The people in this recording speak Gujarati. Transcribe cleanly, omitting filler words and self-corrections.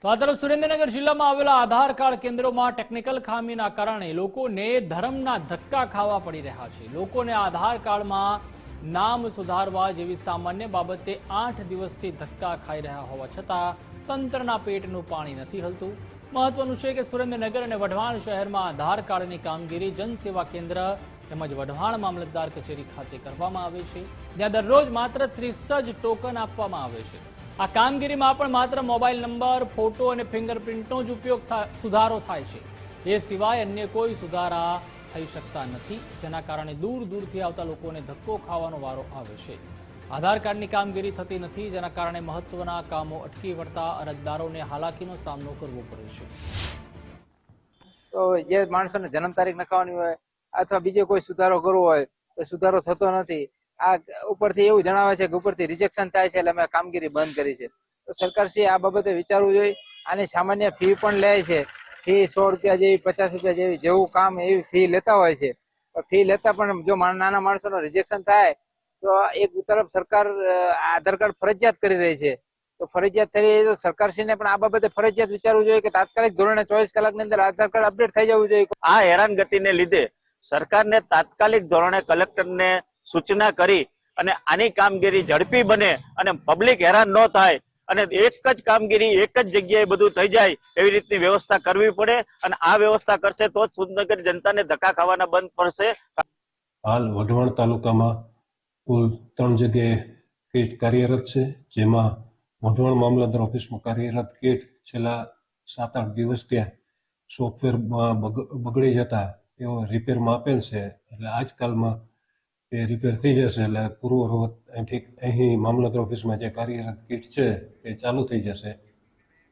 તો આ તરફ સુરેન્દ્રનગર જિલ્લામાં આવેલા આધાર કાર્ડ કેન્દ્રોમાં ટેકનિકલ ખામીના કારણે લોકોને ધર્મના ધક્કા ખાવા પડી રહ્યા છે। લોકોને આધાર કાર્ડમાં નામ સુધારવા જેવી સામાન્ય બાબતે 8 દિવસથી ધક્કા ખાઈ રહ્યા હોવા છતાં તંત્રના પેટનું પાણી નથી હલતું। મહત્વનું છે કે સુરેન્દ્રનગર અને વઢવાણ શહેરમાં આધાર કાર્ડની કામગીરી જનસેવા કેન્દ્ર તેમજ વઢવાણ મામલતદાર કચેરી ખાતે કરવામાં આવે છે, જ્યાં દરરોજ માત્ર 30 જ ટોકન આપવામાં આવે છે। આ કામગીરીમાં પણ માત્ર મોબાઈલ નંબર, ફોટો અને ફિંગરપ્રિન્ટનો જ ઉપયોગ સુધારો થાય છે। એ સિવાય અન્ય કોઈ સુધારા થઈ શકતા નથી, જેના કારણે દૂર દૂરથી આવતા લોકોને ધક્કો ખાવાનો વારો આવે છે। આધાર કાર્ડની કામગીરી થતી નથી, જેના કારણે મહત્વના કામો અટકી પડતા અરજદારોને હાલાકીનો સામનો કરવો પડે છે। તો જે માણસોને જન્મ તારીખ નખાવાની હોય અથવા બીજો કોઈ સુધારો કરવો હોય તો સુધારો થતો નથી। આ ઉપરથી એવું જણાવે છે કે ઉપરથી રિજેક્શન થાય છે, એટલે અમે કામગીરી બંધ કરી છે। તો સરકારશ્રીએ આ બાબતે વિચારવું જોઈએ। આની સામાન્ય ફી પણ લે છે, ફી 100 રૂપિયા જેવી, 50 રૂપિયા જેવી, જેવું કામ એવી ફી લેતા હોય છે। ફી લેતા પણ જો નાના માણસોનો રિજેક્શન થાય તો એક તરફ સરકાર આધાર કાર્ડ ફરજિયાત કરી રહી છે, તો ફરજિયાત થઈ રહી તો સરકારશ્રીને પણ આ બાબતે ફરજિયાત વિચારવું જોઈએ કે તાત્કાલિક ધોરણે 24 કલાકની અંદર આધાર કાર્ડ અપડેટ થઈ જવું જોઈએ। આ હેરાનગતિને લીધે સરકારને તાત્કાલિક ધોરણે કલેક્ટરને સૂચના કરી અને આની કામગીરી ઝડપી બને અને પબ્લિક હેરાન ન થાય અને એક જ કામગીરી એક જ જગ્યાએ બધું થઈ જાય એવી રીતની વ્યવસ્થા કરવી પડે। અને આ વ્યવસ્થા કરશે તો જ સુરેન્દ્રનગર જનતાને ધક્કા ખાવાના બંધ પડશે। હાલ વઢવાણ તાલુકામાં કુલ 3 જગ્યાએ કીટ કાર્યરત છે, જેમાં વઢવાણ મામલતદાર ઓફિસમાં કાર્યરત કીટ છેલ્લા 7-8 દિવસ ત્યાં સોફ્ટવેરમાં બગડી જતા તેઓ રિપેરમાં આપેલ છે, એટલે આજકાલમાં તે રિપેર થઈ જશે, એટલે પૂર્વવત અહીં મામલતદાર ઓફિસમાં જે કાર્યરત કીટ છે તે ચાલુ થઈ જશે।